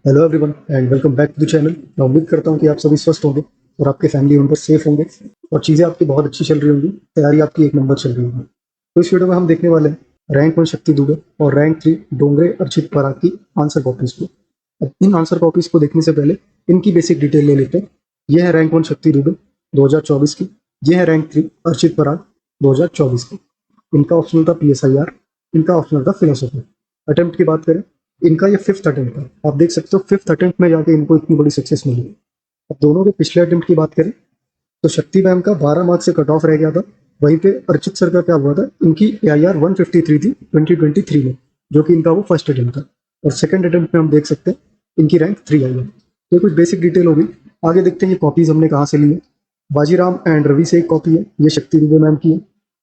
Hello everyone and welcome back to the channel. मैं उम्मीद करता हूँ कि आप सभी स्वस्थ होंगे और आपके फैमिली मेंबर सेफ होंगे और चीज़ें आपकी बहुत अच्छी चल रही होंगी, तैयारी आपकी एक नंबर चल रही होगी। तो इस वीडियो में हम देखने वाले हैं रैंक 1 शक्ति दुबे और रैंक 3 डोंगरे अर्चित पराग की आंसर कॉपीज को। अब इन आंसर कॉपीज को देखने से पहले इनकी बेसिक डिटेल ले लेते हैं। यह है रैंक 1 शक्ति दुबे 2024 की, यह है रैंक 3 अर्चित पराग 2024 की। इनका ऑप्शनल था PSIR, इनका ऑप्शनल था फिलोसफी। अटेम्प्ट की बात करें, इनका ये 5th अटेम्प्ट है। आप देख सकते हो 5th अटेम्प्ट में जाके इनको इतनी बड़ी सक्सेस मिली। अब दोनों के पिछले अटेम्प्ट की बात करें तो शक्ति मैम का 12 मार्क्स से कट ऑफ रह गया था। वहीं पे अर्चित सर का क्या हुआ था, इनकी AIR 153 थी 2023 में, जो कि इनका वो फर्स्ट अटेम्प्ट था। और सेकंड अटेम्प्ट में हम देख सकते हैं इनकी रैंक 3 आई है। ये कुछ बेसिक डिटेल होगी। आगे देखते हैं ये कॉपीज हमने कहाँ से ली है। बाजीराम एंड रवि से एक कॉपी है, ये शक्ति दुबे मैम की है।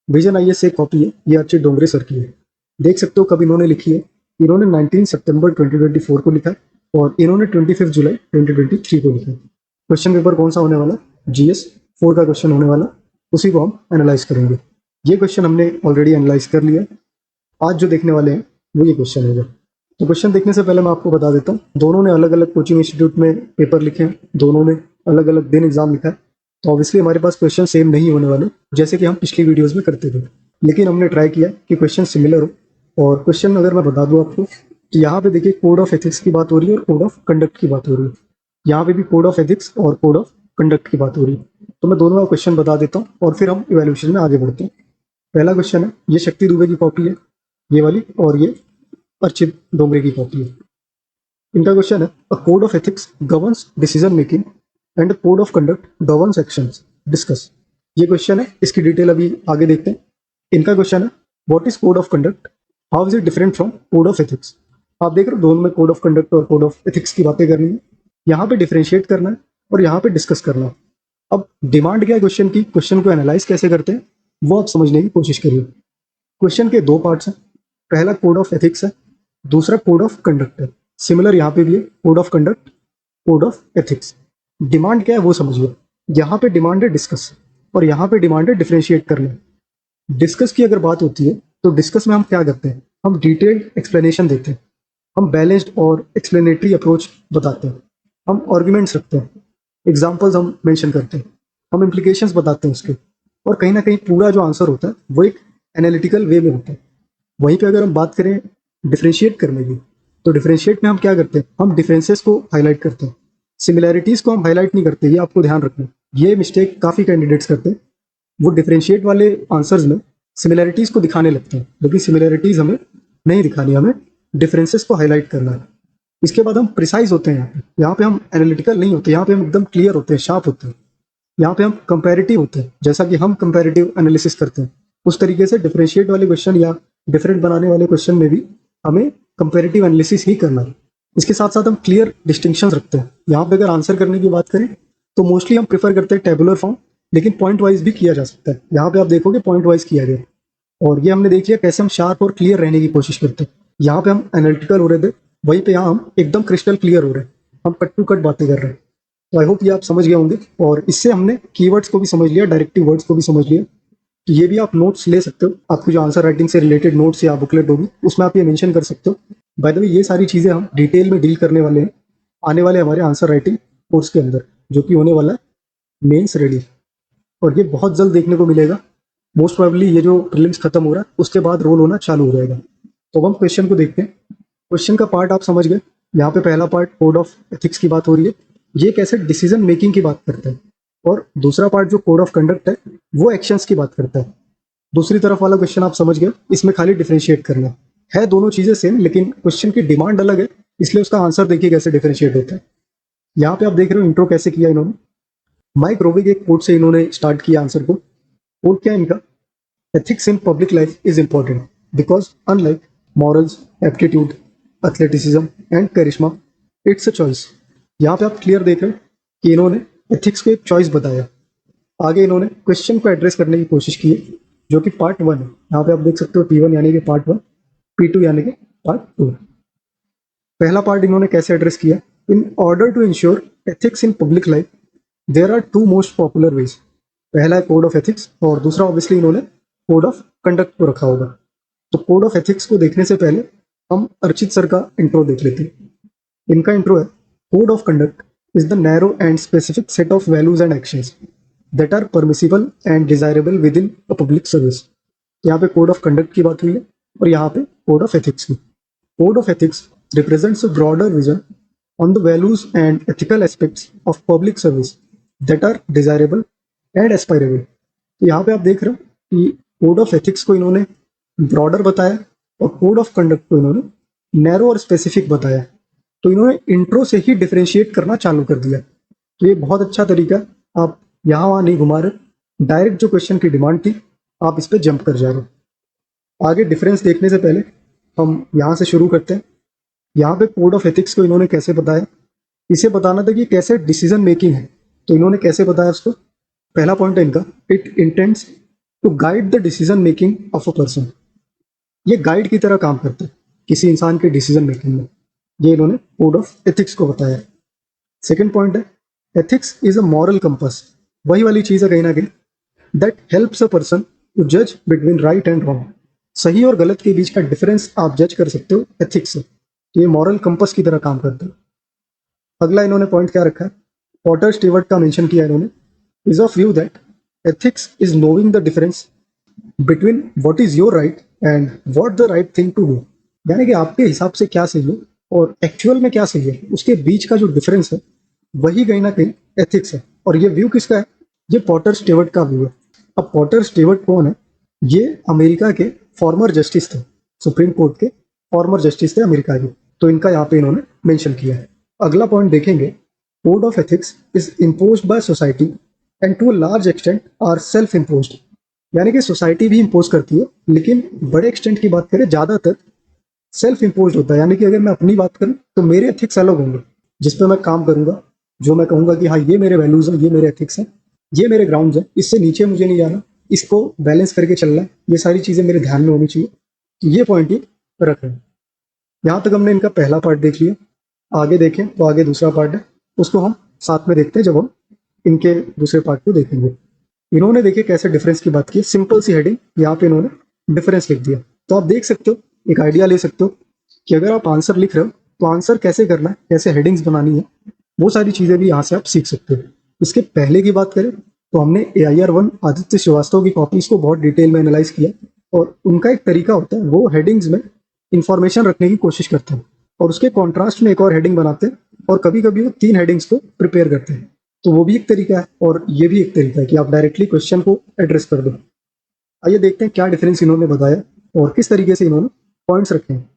विजन IS से एक कॉपी है, ये अर्चित डोंगरे सर की है। देख सकते हो कब इन्होंने लिखी है, इन्होंने 19 सितंबर 2024 को लिखा है और इन्होंने 25 जुलाई 2023 को लिखा है। क्वेश्चन पेपर कौन सा होने वाला, GS 4 का क्वेश्चन होने वाला, उसी को हम एनालाइज करेंगे। ये क्वेश्चन हमने ऑलरेडी एनालाइज कर लिया। आज जो देखने वाले हैं वो ये क्वेश्चन होगा। तो क्वेश्चन देखने से पहले मैं आपको बता देता हूँ, दोनों ने अलग अलग कोचिंग इंस्टीट्यूट में पेपर लिखे हैं, दोनों ने अलग अलग दिन एग्जाम लिखा है। तो ऑब्वियसली हमारे पास क्वेश्चन सेम नहीं होने वाले, जैसे कि हम पिछली वीडियोज में करते थे। लेकिन हमने ट्राई किया कि क्वेश्चन सिमिलर हो। और क्वेश्चन अगर मैं बता दूं आपको, तो यहाँ पे देखिए कोड ऑफ एथिक्स की बात हो रही है और कोड ऑफ कंडक्ट की बात हो रही है। यहाँ पे भी कोड ऑफ एथिक्स और कोड ऑफ कंडक्ट की बात हो रही है। तो मैं दोनों का क्वेश्चन बता देता हूँ और फिर हम इवैल्यूएशन में आगे बढ़ते हैं। पहला क्वेश्चन है, ये शक्ति दुबे की कॉपी है ये वाली, और ये अर्चित डोंगरे की कॉपी है। इनका क्वेश्चन है, a code of ethics governs decision making and a code of conduct governs actions, discuss. ये क्वेश्चन है, इसकी डिटेल अभी आगे देखते हैं। इनका क्वेश्चन है, what is code of conduct, how is it different from code of ethics. आप देख रहे हो दोनों में कोड ऑफ कंडक्ट और कोड ऑफ एथिक्स की बातें करनी है। यहाँ पे डिफरेंशिएट करना है और यहाँ पे डिस्कस करना है। अब डिमांड क्या है क्वेश्चन की, क्वेश्चन को एनालाइज कैसे करते हैं वो आप समझने की कोशिश करिए। क्वेश्चन के दो पार्ट्स हैं, पहला कोड ऑफ एथिक्स है, दूसरा कोड ऑफ कंडक्ट है। सिमिलर यहाँ पे भी है, code of conduct, code of ethics. Demand क्या है वो समझिए। यहाँ पे डिमांड है डिस्कस और यहाँ पे डिमांड है डिफरेंशिएट करना। डिस्कस की अगर बात होती है तो डिस्कस में हम क्या करते हैं, हम डिटेल्ड एक्सप्लेनेशन देते हैं, हम बैलेंस्ड और एक्सप्लेनेटरी अप्रोच बताते हैं, हम आर्ग्यूमेंट्स रखते हैं, एग्जाम्पल्स हम मेंशन करते हैं, हम इम्प्लीकेशंस बताते हैं उसके, और कहीं ना कहीं पूरा जो आंसर होता है वो एक एनालिटिकल वे में होता है। वहीं पे अगर हम बात करें डिफरेंशिएट करने की, तो डिफरेंशिएट में हम क्या करते हैं, हम डिफरेंसेस को हाईलाइट करते हैं, सिमिलैरिटीज को हम हाईलाइट नहीं करते। ये आपको ध्यान रखना है, ये मिस्टेक काफ़ी कैंडिडेट्स करते हैं। वो डिफरेंशिएट वाले आंसर्स में सिमिलैरिटीज को दिखाने लगते हैं, लेकिन सिमिलैरिटीज हमें नहीं दिखानी, हमें डिफरेंसेस को हाईलाइट करना है। इसके बाद हम प्रिसाइज होते हैं, यहाँ पे हम एनालिटिकल नहीं होते, यहाँ पे हम एकदम क्लियर होते हैं, शार्प होते हैं। यहाँ पे हम कंपैरेटिव होते हैं, जैसा कि हम कंपैरेटिव एनालिसिस करते हैं उस तरीके से डिफरेंशिएट वाले क्वेश्चन या डिफरेंट बनाने वाले क्वेश्चन में भी हमें कंपैरेटिव एनालिसिस ही करना है। इसके साथ साथ हम क्लियर डिस्टिंक्शंस रखते हैं। यहाँ पे अगर आंसर करने की बात करें तो मोस्टली हम प्रेफर करते हैं टेबुलर फॉर्म, लेकिन पॉइंट वाइज भी किया जा सकता है। यहाँ पे आप देखोगे पॉइंट वाइज किया गया, और ये हमने देख लिया कैसे हम शार्प और क्लियर रहने की कोशिश करते हैं। यहाँ पे हम एनालिटिकल हो रहे थे, वहीं पे यहाँ हम एकदम क्रिस्टल क्लियर हो रहे हैं, हम कट टू कट बातें कर रहे हैं। तो आई होप ये आप समझ गए होंगे, और इससे हमने कीवर्ड्स को भी समझ लिया, डायरेक्टिव वर्ड्स को भी समझ लिया। तो ये भी आप नोट्स ले सकते हो, आपकी जो आंसर राइटिंग से रिलेटेड नोट्स या बुकलेट होगी उसमें आप ये मेंशन कर सकते हो। बाय द वे ये सारी चीज़ें हम डिटेल में डील करने वाले हैं आने वाले हमारे आंसर राइटिंग कोर्स के अंदर, जो कि होने वाला है मेंस रेडी, और ये बहुत जल्द देखने को मिलेगा। मोस्ट प्रोबेबली ये जो प्रीलिम्स खत्म हो रहा है उसके बाद रोल होना चालू हो जाएगा। तो अब हम क्वेश्चन को देखते हैं। क्वेश्चन का पार्ट आप समझ गए। यहाँ पे पहला पार्ट कोड ऑफ एथिक्स की बात हो रही है, ये कैसे डिसीजन मेकिंग की बात करता है, और दूसरा पार्ट जो कोड ऑफ कंडक्ट है वो एक्शंस की बात करता है। दूसरी तरफ वाला क्वेश्चन आप समझ गए, इसमें खाली डिफरेंशिएट करना है। दोनों चीजें सेम, लेकिन क्वेश्चन की डिमांड अलग है, इसलिए उसका आंसर देखिए कैसे डिफरेंशिएट होता है। यहाँ पे आप देख रहे हो इंट्रो कैसे किया इन्होंने, माइक रोवे के कोट से इन्होंने स्टार्ट किया आंसर को। कोट क्या है इनका, ethics in public life is important because unlike morals, aptitude, athleticism and charisma, it's a choice. यहाँ पे आप क्लियर देख रहे हो कि इन्होंने एथिक्स को एक चॉइस बताया। आगे इन्होंने क्वेश्चन को एड्रेस करने की कोशिश की है, जो कि पार्ट 1 है। यहाँ पे आप देख सकते हो P1 यानी कि पार्ट 1, P2 यानी कि पार्ट 2। पहला पार्ट इन्होंने कैसे एड्रेस किया, in order to ensure ethics in public life there are two most popular ways. पहला है कोड ऑफ एथिक्स और दूसरा ऑब्वियसली इन्होंने कोड ऑफ कंडक्ट को रखा होगा। तो कोड ऑफ एथिक्स को देखने से पहले हम अर्चित सर का इंट्रो देख लेते हैं। इनका इंट्रो है, code of conduct is the narrow and specific set of values and actions that are permissible and desirable within a public service. यहाँ पे कोड ऑफ कंडक्ट की बात हुई है और यहाँ पे कोड ऑफ एथिक्स की। Code of ethics represents a broader vision on the values and ethical aspects of public service that are desirable and aspirable। तो यहाँ पे आप देख रहे हो कि कोड ऑफ एथिक्स को इन्होंने ब्रॉडर बताया और कोड ऑफ कंडक्ट को इन्होंने नैरो और स्पेसिफिक बताया। तो इन्होंने इंट्रो से ही डिफरेंशिएट करना चालू कर दिया। तो ये बहुत अच्छा तरीका, आप यहाँ वहाँ नहीं घुमा रहे, डायरेक्ट जो क्वेश्चन की डिमांड थी आप इस पर जंप कर जा रहे हो। आगे डिफरेंस देखने से पहले हम यहाँ से शुरू करते हैं। यहाँ पे कोड ऑफ एथिक्स को इन्होंने कैसे बताया, इसे बताना था कि कैसे डिसीजन मेकिंग है। तो इन्होंने कैसे बताया उसको, पहला पॉइंट है इनका, it intends to guide the decision making of a person. ये गाइड की तरह काम करता है किसी इंसान के डिसीजन मेकिंग में। ये इन्होंने कोड ऑफ एथिक्स को बताया। सेकेंड पॉइंट है, ethics is a moral compass. वही वाली चीज़ है कहीं ना कहीं, that helps a person to जज बिटवीन राइट एंड रॉन्ग। सही और गलत के बीच का डिफरेंस आप जज कर सकते हो एथिक्स से। तो ये मॉरल कंपास की तरह काम करता है। अगला इन्होंने पॉइंट क्या रखा है, पॉटर स्टीवर्ट का मेंशन किया इन्होंने, is of view that ethics is knowing the difference between what is your right and what the right thing to do. यानी कि आपके हिसाब से क्या सही है और एक्चुअल में क्या सही है, उसके बीच का जो डिफरेंस है वही कहीं ना कहीं एथिक्स है। और ये व्यू किसका है, ये पॉटर स्टीवर्ट का व्यू है। अब पॉटर स्टीवर्ट कौन है, ये अमेरिका के फॉर्मर जस्टिस थे, सुप्रीम कोर्ट के फॉर्मर जस्टिस थे अमेरिका के। तो इनका यहाँ पे इन्होंने मेंशन किया है। अगला पॉइंट देखेंगे, code of ethics is imposed by society and to a large extent are self imposed. यानी कि सोसाइटी भी इम्पोज करती है, लेकिन बड़े एक्सटेंट की बात करें ज़्यादातर सेल्फ इम्पोज होता है। यानी कि अगर मैं अपनी बात करूँ तो मेरे एथिक्स अलग होंगे, जिस पे मैं काम करूंगा, जो मैं कहूंगा कि हाँ ये मेरे वैल्यूज हैं, ये मेरे एथिक्स हैं, ये मेरे ग्राउंड्स हैं, इससे नीचे मुझे नहीं जाना, इसको बैलेंस करके चलना है, ये सारी चीज़ें मेरे ध्यान में होनी चाहिए। तो ये पॉइंट ही रख रहे हैं। यहाँ तक हमने इनका पहला पार्ट देख लिया। आगे देखें तो आगे दूसरा पार्ट है, उसको हम साथ में देखते हैं जब हम इनके दूसरे पार्ट को देखेंगे। इन्होंने देखिए कैसे डिफरेंस की बात की, सिंपल सी हेडिंग, यहाँ पे इन्होंने डिफरेंस लिख दिया। तो आप देख सकते हो, एक आइडिया ले सकते हो कि अगर आप आंसर लिख रहे हो तो आंसर कैसे करना है, कैसे हेडिंग्स बनानी है, वो सारी चीज़ें भी यहाँ से आप सीख सकते हो। इसके पहले की बात करें तो हमने AIR-1 आदित्य श्रीवास्तव की कॉपीज को बहुत डिटेल में एनालाइज किया, और उनका एक तरीका होता है, वो हेडिंग्स में इंफॉर्मेशन रखने की कोशिश करते हैं और उसके कॉन्ट्रास्ट में एक और हेडिंग बनाते हैं, और कभी कभी वो 3 हेडिंग्स को प्रिपेयर करते हैं। तो वो भी एक तरीका है और ये भी एक तरीका है कि आप डायरेक्टली क्वेश्चन को एड्रेस कर दो। आइए देखते हैं क्या डिफरेंस इन्होंने बताया और किस तरीके से इन्होंने पॉइंट्स रखे हैं।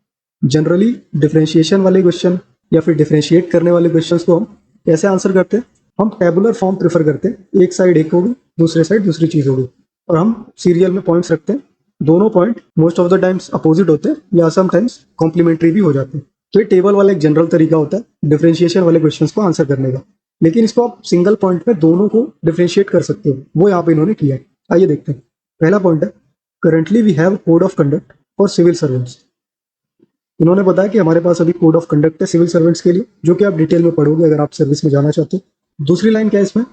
जनरली डिफरेंशिएशन वाले क्वेश्चन या फिर डिफरेंशिएट करने वाले क्वेश्चंस को हम कैसे आंसर करते हैं, हम टेबुलर फॉर्म प्रेफर करते हैं। एक साइड एक होगी, दूसरे साइड दूसरी चीज़ होगी, और हम सीरियल में पॉइंट्स रखते हैं। दोनों point most of the times opposite होते हैं या समटाइम्स कॉम्प्लीमेंट्री भी हो जाते हैं। तो ये टेबल वाला एक जनरल तरीका होता है डिफरेंशिएशन वाले क्वेश्चंस को आंसर करने का, लेकिन इसको आप सिंगल पॉइंट में दोनों को डिफरेंशिएट कर सकते हो, वो यहाँ पे इन्होंने किया है। आइए देखते हैं। पहला पॉइंट है, currently we have code of conduct for civil servants. इन्होंने बताया कि हमारे पास अभी कोड ऑफ कंडक्ट है सिविल सर्वेंट्स के लिए, जो कि आप डिटेल में पढ़ोगे अगर आप सर्विस में जाना चाहते हो। दूसरी लाइन क्या है इसमें,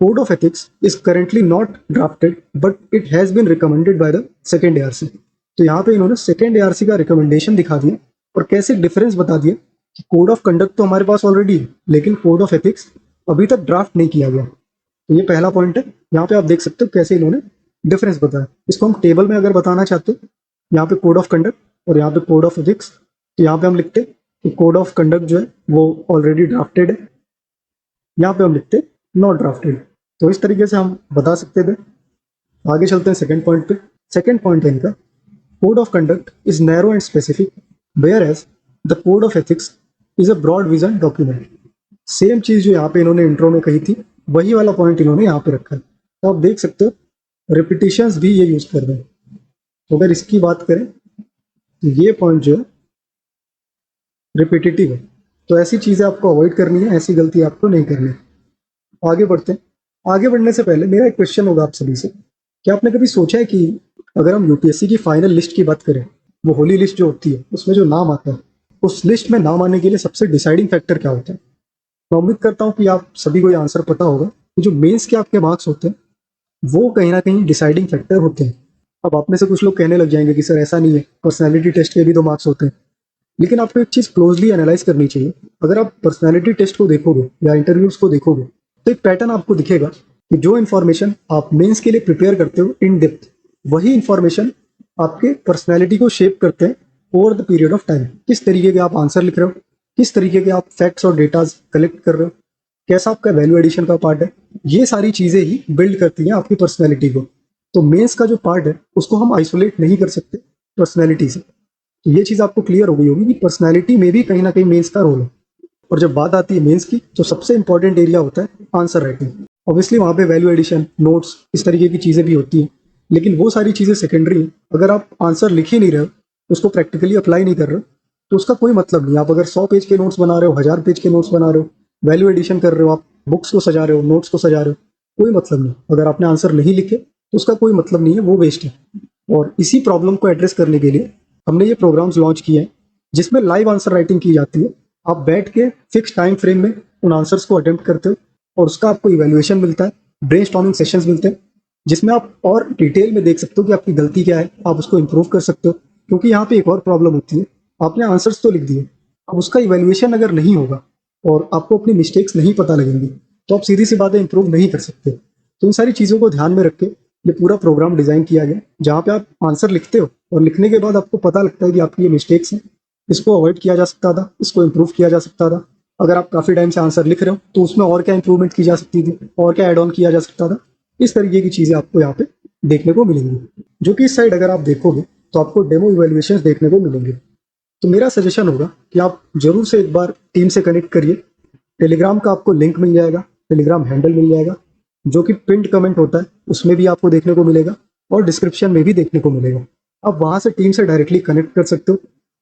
code of ethics is currently not drafted but it has been recommended by the second ARC। तो यहाँ पे इन्होंने सेकेंड ARC का रिकमेंडेशन दिखा दिया और कैसे डिफरेंस बता दिया कि कोड ऑफ कंडक्ट तो हमारे पास ऑलरेडी है, लेकिन कोड ऑफ एथिक्स अभी तक ड्राफ्ट नहीं किया गया। तो ये पहला पॉइंट है। यहाँ पे आप देख सकते हो कैसे इन्होंने डिफरेंस बताया। इसको हम टेबल में अगर बताना चाहते हो, यहाँ पे कोड ऑफ कंडक्ट और यहाँ पे कोड ऑफ एथिक्स, तो यहाँ पे हम लिखते कि कोड ऑफ कंडक्ट जो है वो ऑलरेडी ड्राफ्टेड है, यहाँ पे हम लिखते नॉट ड्राफ्टेड। तो इस तरीके से हम बता सकते थे। आगे चलते हैं सेकंड पॉइंट पे। सेकंड पॉइंट है इनका, code of conduct is narrow and specific whereas the code of ethics is a broad vision document. Same चीज़ जो यहाँ पे इन्होंने इंट्रो में कही थी, वही वाला पॉइंट इन्होंने यहाँ पे रखा है। तो आप देख सकते हो रिपीटिशंस भी ये यूज कर रहे हैं। तो अगर इसकी बात करें तो ये पॉइंट जो है रिपीटेटिव है, तो ऐसी चीज़ें आपको अवॉइड करनी है, ऐसी गलती आपको नहीं करनी है। आगे बढ़ते हैं। आगे बढ़ने से पहले मेरा एक क्वेश्चन होगा आप सभी से, क्या आपने कभी सोचा है कि अगर हम UPSC की फाइनल लिस्ट की बात करें, वो होली लिस्ट जो होती है उसमें जो नाम आता है, उस लिस्ट में नाम आने के लिए सबसे डिसाइडिंग फैक्टर क्या होता है? मैं उम्मीद करता हूँ कि आप सभी को ये आंसर पता होगा कि जो मेंस के आपके मार्क्स होते हैं वो कहीं ना कहीं डिसाइडिंग फैक्टर होते हैं। अब आप में से कुछ लोग कहने लग जाएंगे कि सर ऐसा नहीं है, पर्सनैलिटी टेस्ट के भी तो मार्क्स होते हैं। लेकिन आपको एक चीज़ क्लोजली एनालाइज करनी चाहिए। अगर आप पर्सनैलिटी टेस्ट को देखोगे या इंटरव्यूज को देखोगे तो एक पैटर्न आपको दिखेगा कि जो इन्फॉर्मेशन आप मेंस के लिए प्रिपेयर करते हो इन डेप्थ, वही इन्फॉर्मेशन आपके पर्सनैलिटी को शेप करते हैं over the period of time. किस तरीके के आप आंसर लिख रहे हो, किस तरीके के आप फैक्ट्स और डेटाज कलेक्ट कर रहे हो, कैसा आपका वैल्यू एडिशन का पार्ट है, ये सारी चीज़ें ही बिल्ड करती हैं आपकी पर्सनैलिटी को। तो मेंस का जो पार्ट है उसको हम आइसोलेट नहीं कर सकते पर्सनैलिटी से। तो ये चीज़ आपको क्लियर हो गई होगी कि पर्सनैलिटी में भी कहीं ना कहीं मेंस का रोल है। और जब बात आती है मेंस की तो सबसे इंपॉर्टेंट एरिया होता है आंसर राइटिंग। ऑब्वियसली वहाँ पे वैल्यू एडिशन, नोट्स, इस तरीके की चीज़ें भी होती हैं, लेकिन वो सारी चीज़ें सेकेंडरी हैं। अगर आप आंसर लिख ही नहीं रहे हो, उसको प्रैक्टिकली अप्लाई नहीं कर रहे हो, तो उसका कोई मतलब नहीं। आप अगर 100 पेज के नोट्स बना रहे हो, 1000 पेज के नोट्स बना रहे हो, वैल्यू एडिशन कर रहे हो, आप बुक्स को सजा रहे हो, नोट्स को सजा रहे हो, कोई मतलब नहीं। अगर आपने आंसर नहीं लिखे तो उसका कोई मतलब नहीं है, वो वेस्ट है। और इसी प्रॉब्लम को एड्रेस करने के लिए हमने ये प्रोग्राम्स लॉन्च किए हैं जिसमें लाइव आंसर राइटिंग की जाती है। आप बैठ के फिक्स टाइम फ्रेम में उन आंसर्स को अटेम्प्ट करते हो और उसका आपको इवैल्यूएशन मिलता है, ब्रेनस्टॉर्मिंग सेशंस मिलते हैं, जिसमें आप और डिटेल में देख सकते हो कि आपकी गलती क्या है, आप उसको इम्प्रूव कर सकते हो। क्योंकि यहाँ पे एक और प्रॉब्लम होती है, आपने आंसर्स तो लिख दिए, अब उसका इवैल्यूएशन अगर नहीं होगा और आपको अपनी मिस्टेक्स नहीं पता लगेंगी तो आप सीधी सी बातें इंप्रूव नहीं कर सकते। तो इन सारी चीज़ों को ध्यान में रख के ये पूरा प्रोग्राम डिज़ाइन किया गया, जहाँ पे आप आंसर लिखते हो और लिखने के बाद आपको पता लगता है कि आपकी ये मिस्टेक्स हैं, इसको अवॉइड किया जा सकता था, इसको इम्प्रूव किया जा सकता था। अगर आप काफ़ी टाइम से आंसर लिख रहे हो तो उसमें और क्या इंप्रूवमेंट की जा सकती थी, और क्या एड ऑन किया जा सकता था। इस तरीके की चीज़ें आपको यहाँ पे देखने को मिलेंगी। जो कि इस साइड अगर आप देखोगे तो आपको डेमो इवैल्यूएशंस देखने को मिलेंगे। तो मेरा सजेशन होगा कि आप जरूर से एक बार टीम से कनेक्ट करिए। टेलीग्राम का आपको लिंक मिल जाएगा, टेलीग्राम हैंडल मिल जाएगा, जो कि पिंड कमेंट होता है उसमें भी आपको देखने को मिलेगा और डिस्क्रिप्शन में भी देखने को मिलेगा। आप वहाँ से टीम से डायरेक्टली कनेक्ट कर सकते हो।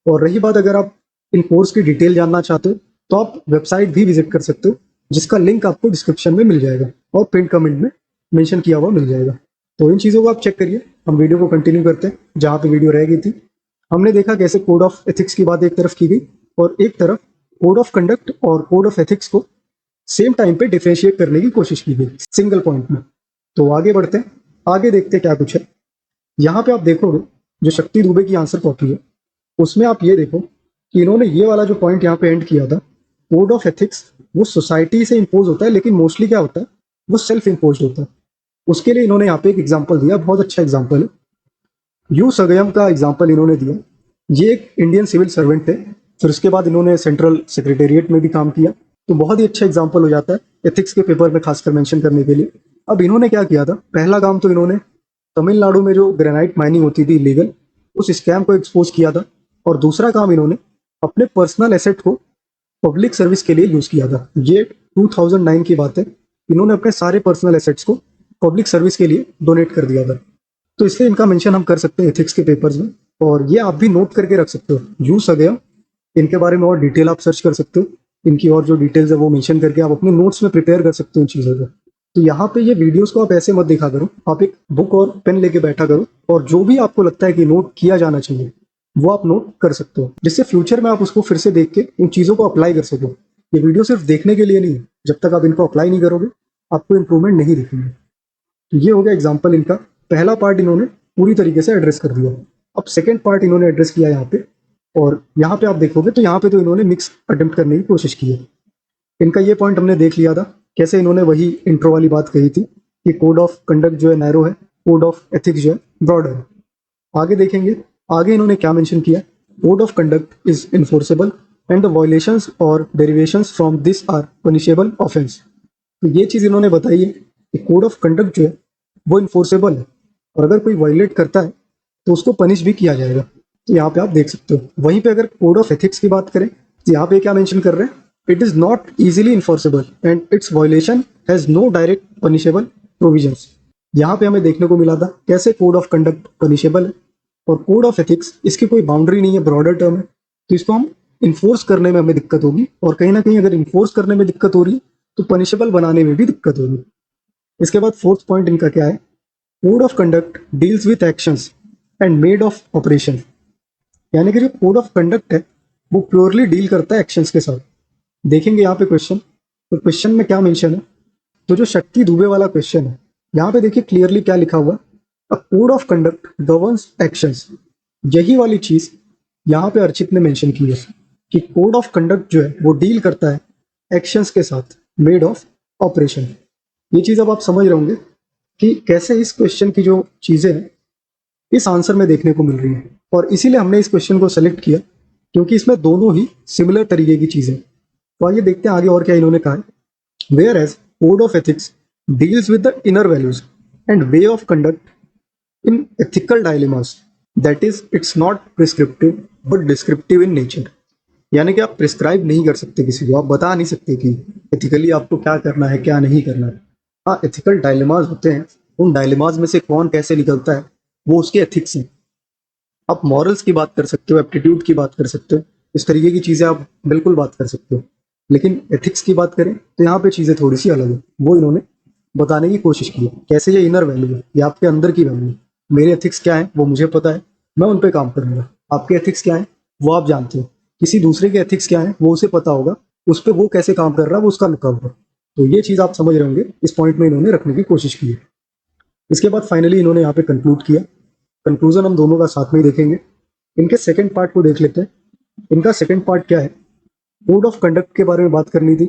और रही बात, अगर आप इन कोर्स की डिटेल जानना चाहते हो तो आप वेबसाइट भी विजिट कर सकते हो, जिसका लिंक आपको डिस्क्रिप्शन में मिल जाएगा और पिंड कमेंट में मेंशन किया हुआ मिल जाएगा। तो इन चीज़ों को आप चेक करिए। हम वीडियो को कंटिन्यू करते हैं जहाँ पे वीडियो रह गई थी। हमने देखा कैसे कोड ऑफ एथिक्स की बात एक तरफ की गई और एक तरफ कोड ऑफ कंडक्ट और कोड ऑफ एथिक्स को सेम टाइम पे डिफरेंशिएट करने की कोशिश की गई सिंगल पॉइंट में। तो आगे बढ़ते हैं, आगे देखते हैं क्या कुछ है। यहाँ पे आप देखोगे जो शक्ति दुबे की आंसर कॉपी है उसमें आप ये देखो कि इन्होंने ये वाला जो पॉइंट यहाँ पे एंड किया था, कोड ऑफ एथिक्स वो सोसाइटी से इम्पोज होता है, लेकिन मोस्टली क्या होता है वो सेल्फ इम्पोज होता है। उसके लिए इन्होंने यहाँ पे एक एग्जाम्पल दिया, बहुत अच्छा एग्जाम्पल है। यू सगयम का एग्जाम्पल इन्होंने दिया। ये एक इंडियन सिविल सर्वेंट थे, फिर उसके बाद इन्होंने सेंट्रल सेक्रेटेरिएट में भी काम किया। तो बहुत ही अच्छा एग्जाम्पल हो जाता है एथिक्स के पेपर में खासकर मेंशन करने के लिए। अब इन्होंने क्या किया था, पहला काम तो इन्होंने तमिलनाडु में जो ग्रेनाइट माइनिंग होती थी इलीगल, उस स्कैम को एक्सपोज किया था। और दूसरा काम इन्होंने अपने पर्सनल एसेट को पब्लिक सर्विस के लिए यूज किया था। ये 2009 की बात है, इन्होंने अपने सारे पर्सनल एसेट्स को पब्लिक सर्विस के लिए डोनेट कर दिया था। तो इसलिए इनका मेंशन हम कर सकते हैं एथिक्स के पेपर्स में, और ये आप भी नोट करके रख सकते हो। यू सगया, इनके बारे में और डिटेल आप सर्च कर सकते हो, इनकी और जो डिटेल्स है वो मेंशन करके आप अपने नोट्स में प्रिपेयर कर सकते हो इन चीज़ों को। तो यहाँ पे ये वीडियोस को आप ऐसे मत देखा करो, आप एक बुक और पेन लेके बैठा करो और जो भी आपको लगता है कि नोट किया जाना चाहिए वो आप नोट कर सकते हो, जिससे फ्यूचर में आप उसको फिर से देख के उन चीज़ों को अप्लाई कर सको। ये वीडियो सिर्फ देखने के लिए नहीं है, जब तक आप इनको अप्लाई नहीं करोगे आपको इंप्रूवमेंट नहीं दिखेंगे। तो ये हो गया एग्जाम्पल इनका। पहला पार्ट इन्होंने पूरी तरीके से एड्रेस कर दिया। अब सेकेंड पार्ट इन्होंने एड्रेस किया यहाँ पे, और यहाँ पे आप देखोगे तो यहाँ पे तो इन्होंने मिक्स अटेम्प्ट करने की कोशिश की है। इनका ये पॉइंट हमने देख लिया था, कैसे इन्होंने वही इंट्रो वाली बात कही थी कि कोड ऑफ कंडक्ट जो है नैरो है, कोड ऑफ एथिक्स जो है ब्रॉडर है। आगे देखेंगे, आगे इन्होंने क्या मेंशन किया, code of conduct is enforceable and the violations और derivations from this are punishable offence. तो ये चीज़ इन्होंने बताई है कि कोड ऑफ कंडक्ट जो है वो इन्फोर्सेबल है, और अगर कोई वायलेट करता है तो उसको पनिश भी किया जाएगा। तो यहाँ पे आप देख सकते हो। वहीं पे अगर कोड ऑफ एथिक्स की बात करें तो यहाँ पे क्या मेंशन कर रहे हैं, it is not easily enforceable and its violation has no direct punishable provisions. यहाँ पे हमें देखने को मिला था कैसे कोड ऑफ कंडक्ट पनिशेबल है और कोड ऑफ एथिक्स इसकी कोई बाउंड्री नहीं है, ब्रॉडर टर्म है। तो इसको हम इन्फोर्स करने में हमें दिक्कत होगी, और कहीं ना कहीं अगर इन्फोर्स करने में दिक्कत हो रही है तो पनिशेबल बनाने में भी दिक्कत होगी। इसके बाद फोर्थ पॉइंट इनका क्या है, code of conduct deals with actions and made of operation. यानी कि जो कोड ऑफ कंडक्ट है वो प्योरली डील करता है एक्शंस के साथ। देखेंगे यहाँ पे क्वेश्चन, तो क्वेश्चन में क्या मेंशन है, तो जो शक्ति दुबे वाला क्वेश्चन है यहाँ पे देखिए क्लियरली क्या लिखा हुआ, a code of conduct governs actions. यही वाली चीज यहाँ पे अर्चित ने मेंशन की है कि कोड ऑफ कंडक्ट जो है वो डील करता है एक्शंस के साथ मेड ऑफ ऑपरेशन। ये चीज़ अब आप समझ रहे होंगे कि कैसे इस क्वेश्चन की जो चीज़ें हैं इस आंसर में देखने को मिल रही हैं, और इसीलिए हमने इस क्वेश्चन को सेलेक्ट किया क्योंकि इसमें दोनों ही सिमिलर तरीके की चीज़ें। तो आइए देखते हैं आगे और क्या इन्होंने कहा है। Whereas code of ethics deals with the inner values and way of conduct in ethical dilemmas, that is it's not prescriptive but descriptive in nature. यानी कि आप प्रिस्क्राइब नहीं कर सकते किसी को, आप बता नहीं सकते कि एथिकली आपको क्या करना है क्या नहीं करना है। हाँ, एथिकल डायलेमास होते हैं, उन डायलेमास में से कौन कैसे निकलता है वो उसके एथिक्स हैं। आप मॉरल्स की बात कर सकते हो, एप्टीट्यूड की बात कर सकते हो, इस तरीके की चीज़ें आप बिल्कुल बात कर सकते हो, लेकिन एथिक्स की बात करें तो यहाँ पे चीज़ें थोड़ी सी अलग है। वो इन्होंने बताने की कोशिश की है कैसे ये इनर वैल्यू है, ये आपके अंदर की वैल्यू है। मेरे एथिक्स क्या है वो मुझे पता है, मैं उन पर काम करूंगा। आपके एथिक्स क्या है वो आप जानते हो, किसी दूसरे के एथिक्स क्या है वो उसे पता होगा, उस पर वो कैसे काम कर रहा है वो उसका लुकआउट है। तो ये चीज़ आप समझ रहे होंगे, इस पॉइंट में इन्होंने रखने की कोशिश की है। इसके बाद फाइनली इन्होंने यहाँ पे कंक्लूड किया। कंक्लूजन हम दोनों का साथ में ही देखेंगे। इनके सेकंड पार्ट को देख लेते हैं। इनका सेकंड पार्ट क्या है, कोड ऑफ कंडक्ट के बारे में बात करनी थी।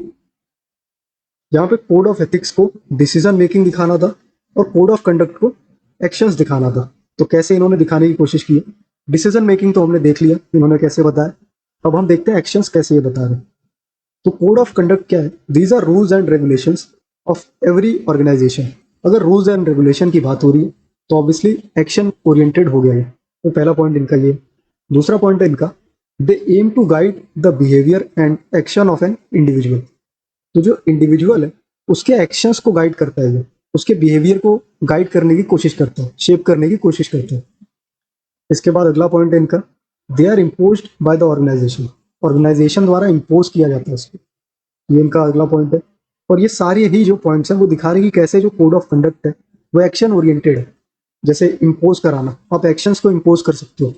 यहाँ पे कोड ऑफ एथिक्स को डिसीजन मेकिंग दिखाना था और कोड ऑफ कंडक्ट को एक्शंस दिखाना था। तो कैसे इन्होंने दिखाने की कोशिश की है। डिसीजन मेकिंग तो हमने देख लिया इन्होंने कैसे बताया, अब हम देखते हैं एक्शंस कैसे ये बता रहे हैं। तो कोड ऑफ कंडक्ट क्या है, these are rules and regulations of every organisation. अगर रूल्स एंड रेगुलेशन की बात हो रही है तो ऑब्वियसली एक्शन ओरिएंटेड हो गया है। तो पहला पॉइंट इनका ये। दूसरा पॉइंट है इनका, they aim to guide the behaviour and action of an individual. तो जो इंडिविजुअल है उसके एक्शंस को गाइड करता है, ये उसके बिहेवियर को गाइड करने की कोशिश करता है, शेप करने की कोशिश करता है। इसके बाद अगला पॉइंट है इनका, they are imposed by the organisation. Organisation द्वारा इम्पोज किया जाता है उसको, ये इनका अगला पॉइंट है। और ये सारे ही जो पॉइंट्स हैं वो दिखा रहे हैं कि कैसे जो कोड ऑफ कंडक्ट है वो एक्शन ओरिएंटेड है। जैसे इम्पोज कराना, आप एक्शंस को इम्पोज कर सकते हो।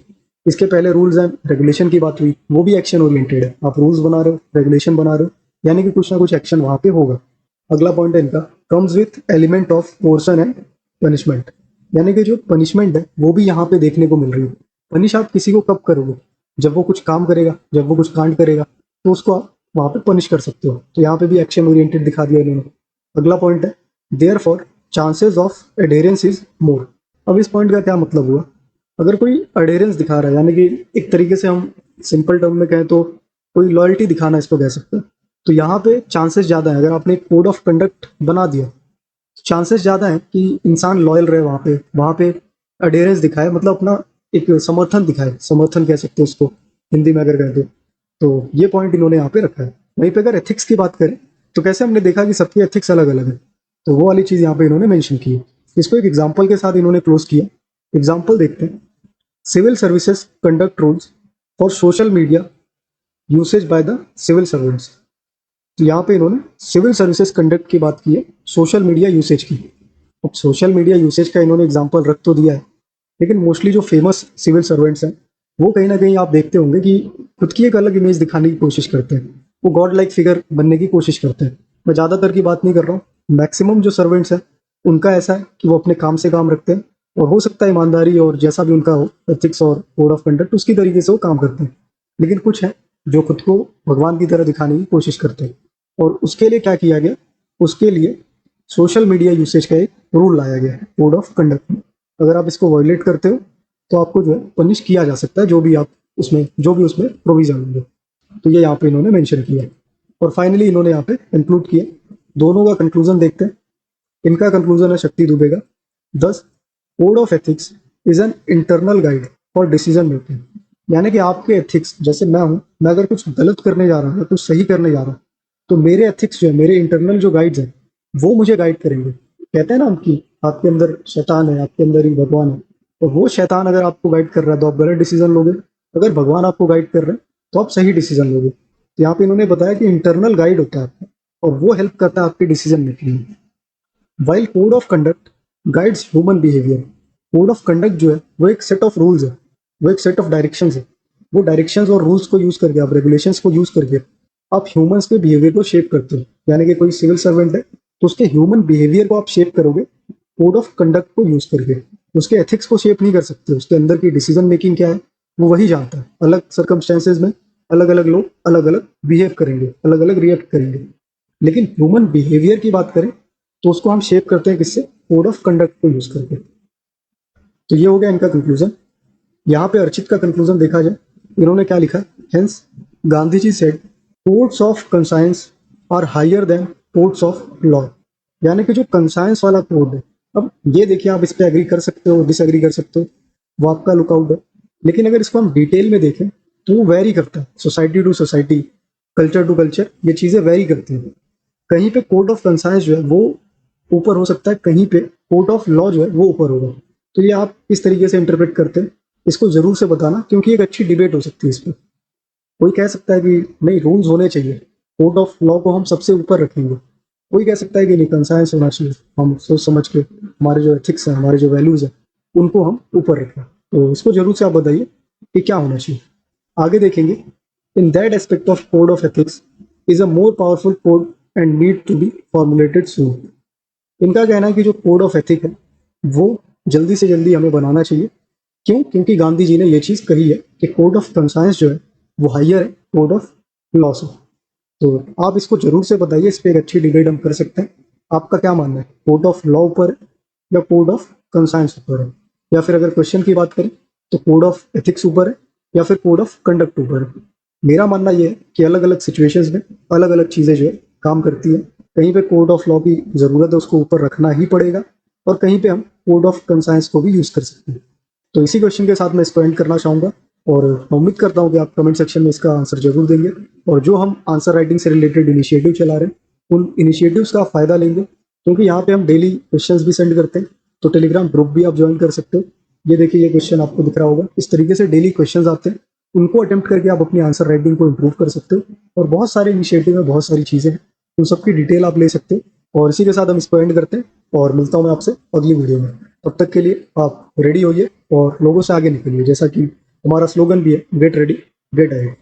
इसके पहले रूल्स एंड रेगुलेशन की बात हुई, वो भी एक्शन ओरिएंटेड है। आप रूल्स बना रहे हो, रेगुलेशन बना रहे हो, यानी कि कुछ ना कुछ एक्शन वहां पे होगा। अगला पॉइंट है इनका, comes with element of कोर्सन and punishment. यानी कि जो पनिशमेंट है वो भी यहाँ पे देखने को मिल रही है। पनिश आप किसी को कब करोगे, जब वो कुछ काम करेगा, जब वो कुछ कांड करेगा तो उसको आप वहां पे पनिश कर सकते हो। तो यहाँ पे भी एक्शन ओरिएंटेड दिखा दिया इन्होंने। अगला पॉइंट है, therefore chances of adherence is more. अब इस पॉइंट का क्या मतलब हुआ, अगर कोई अडेरेंस दिखा रहा है, यानी कि एक तरीके से हम सिंपल टर्म में कहें तो कोई लॉयल्टी दिखाना इसको कह सकते हैं, तो यहाँ पे चांसेस ज़्यादा है। अगर आपने एक कोड ऑफ कंडक्ट बना दिया तो चांसेस ज़्यादा है कि इंसान लॉयल रहे, वहाँ पे अडेरेंस दिखाए, मतलब अपना एक समर्थन दिखाए, समर्थन कह सकते हैं उसको हिंदी में अगर कहें तो ये पॉइंट इन्होंने यहाँ पे रखा है। वहीं पे अगर एथिक्स की बात करें तो कैसे हमने देखा कि सबकी एथिक्स अलग अलग है, तो वो वाली चीज़ यहाँ पे इन्होंने मेंशन की है। इसको एक एग्जांपल के साथ इन्होंने क्लोज किया। एग्जांपल देखते हैं, civil services conduct rules for social media usage by the civil servants. तो यहाँ पे इन्होंने सिविल सर्विसेज कंडक्ट की बात की है, सोशल मीडिया यूसेज की। अब सोशल मीडिया यूसेज का इन्होंने एग्जांपल रख तो दिया है, लेकिन मोस्टली जो फेमस सिविल सर्वेंट्स हैं वो कहीं ना कहीं आप देखते होंगे कि खुद की एक अलग इमेज दिखाने की कोशिश करते हैं, वो गॉड लाइक फिगर बनने की कोशिश करते हैं। मैं ज़्यादातर की बात नहीं कर रहा हूँ, मैक्सिमम जो सर्वेंट्स हैं उनका ऐसा है कि वो अपने काम से काम रखते हैं, और हो सकता है ईमानदारी और जैसा भी उनका हो एथिक्स और कोड ऑफ कंडक्ट उसकी तरीके से वो काम करते हैं। लेकिन कुछ है जो खुद को भगवान की तरह दिखाने की कोशिश करते हैं, और उसके लिए क्या किया गया, उसके लिए सोशल मीडिया यूसेज का एक रूल लाया गया है कोड ऑफ कंडक्ट में। अगर आप इसको वायलेट करते हो तो आपको जो है पनिश किया जा सकता है, जो भी उसमें प्रोविजन होंगे। तो ये यहाँ पे इन्होंने मेंशन किया। और फाइनली इन्होंने यहाँ पे कंक्लूड किया। दोनों का कंक्लूजन देखते हैं। इनका कंक्लूजन है शक्ति दुबे का, दस code of ethics is an internal guide for decision making. यानी कि आपके एथिक्स, जैसे मैं हूँ, मैं अगर कुछ गलत करने जा रहा हूँ, कुछ सही करने जा रहा हूँ, तो मेरे एथिक्स जो है, मेरे इंटरनल जो गाइड्स हैं वो मुझे गाइड करेंगे। कहते हैं ना हम कि आपके अंदर शैतान है, आपके अंदर ही भगवान है, और वो शैतान अगर आपको गाइड कर रहा है तो आप गलत डिसीजन लोगे, अगर भगवान आपको गाइड कर रहे हैं तो आप सही डिसीजन लोगे। तो यहाँ पे इन्होंने बताया कि इंटरनल गाइड होता है आपका, और वो हेल्प करता है आपकी डिसीजन मेकिंग में। While code of conduct guides human behaviour. Code of conduct जो है वो एक सेट ऑफ रूल्स है, वो एक सेट ऑफ डायरेक्शंस है। वो डायरेक्शंस और रूल्स को यूज करके, आप रेगुलेशंस को यूज करके आप ह्यूमंस के बिहेवियर को शेप करते हो। यानी कि कोई सिविल सर्वेंट है तो उसके ह्यूमन बिहेवियर को आप शेप करोगे कोड ऑफ कंडक्ट को यूज करके। उसके एथिक्स को शेप नहीं कर सकते, उसके अंदर की डिसीजन मेकिंग क्या है वो वही जानता है। अलग सर्कमस्टेंसेज में अलग अलग लोग अलग अलग बिहेव करेंगे, अलग अलग रिएक्ट करेंगे। लेकिन ह्यूमन बिहेवियर की बात करें तो उसको हम शेप करते हैं किससे? कोड ऑफ कंडक्ट को यूज करके। तो ये हो गया इनका कंक्लूजन। यहाँ पे अर्चित का कंक्लूजन देखा जाए, इन्होंने क्या लिखा? Hence Gandhi ji said codes of conscience are higher than codes of law. यानी कि जो कंसाइंस वाला कोड है, अब ये देखिए, आप इस पे एग्री कर सकते हो, डिसएग्री कर सकते हो, वो आपका लुकआउट है। लेकिन अगर इसको हम डिटेल में देखें तो वो वेरी करता है, society to society, culture to culture, ये चीज़ें वेरी करती हैं। कहीं पे कोड ऑफ कंसाइंस जो है वो ऊपर हो सकता है, कहीं पे कोड ऑफ लॉ जो है वो ऊपर होगा। तो ये आप इस तरीके से इंटरप्रेट करते हैं, इसको जरूर से बताना, क्योंकि एक अच्छी डिबेट हो सकती है इस पर। कोई कह सकता है कि नहीं, रूल्स होने चाहिए, कोड ऑफ लॉ को हम सबसे ऊपर रखेंगे। कोई कह सकता है कि नहीं, कंसाइंस होना चाहिए, हम सोच समझ के हमारे जो एथिक्स हैं, हमारे जो वैल्यूज हैं, उनको हम ऊपर रखें। तो इसको जरूर से आप बताइए कि क्या होना चाहिए। आगे देखेंगे, in that aspect of code of ethics is a more powerful code and need to be formulated soon. इनका कहना है कि जो कोड ऑफ एथिक है वो जल्दी से जल्दी हमें बनाना चाहिए। क्यों? क्योंकि गांधी जी ने ये चीज़ कही है कि कोड ऑफ कंसाइंस जो है वो हायर है कोड ऑफ लॉ से। तो आप इसको जरूर से बताइए, इस पर एक अच्छी डिबेट हम कर सकते हैं। आपका क्या मानना है, कोड ऑफ लॉ ऊपर है या कोड ऑफ कंसाइंस ऊपर है? या फिर अगर क्वेश्चन की बात करें तो कोड ऑफ एथिक्स ऊपर है या फिर कोड ऑफ कंडक्ट ऊपर है? मेरा मानना यह है कि अलग अलग सिचुएशंस में अलग अलग चीज़ें जो है काम करती है। कहीं पे कोड ऑफ लॉ की ज़रूरत है, उसको ऊपर रखना ही पड़ेगा, और कहीं पे हम कोड ऑफ कंसाइंस को भी यूज़ कर सकते हैं। तो इसी क्वेश्चन के साथ मैं इसको एंड करना चाहूँगा, और मैं उम्मीद करता हूँ कि आप कमेंट सेक्शन में इसका आंसर जरूर देंगे, और जो हम आंसर राइटिंग से रिलेटेड इनिशिएटिव चला रहे हैं उन इनिशिएटिव्स का फ़ायदा लेंगे, क्योंकि यहाँ पे हम डेली क्वेश्चंस भी सेंड करते हैं। तो टेलीग्राम ग्रुप भी आप ज्वाइन कर सकते हो। ये देखिए, ये क्वेश्चन आपको दिख रहा होगा, इस तरीके से डेली क्वेश्चंस आते हैं, उनको अटेम्प्ट करके आप अपनी आंसर राइटिंग को इम्प्रूव कर सकते हो। और बहुत सारे इनिशिएटिव है, बहुत सारी चीज़ें हैं, उन सबकी डिटेल आप ले सकते हो। और इसी के साथ हम इसको एंड करते हैं, और मिलता हूँ मैं आपसे अगली वीडियो में। तब तक के लिए आप रेडी होइए और लोगों से आगे निकलिए, जैसा कि हमारा स्लोगन भी है, गेट रेडी गेट अहेड।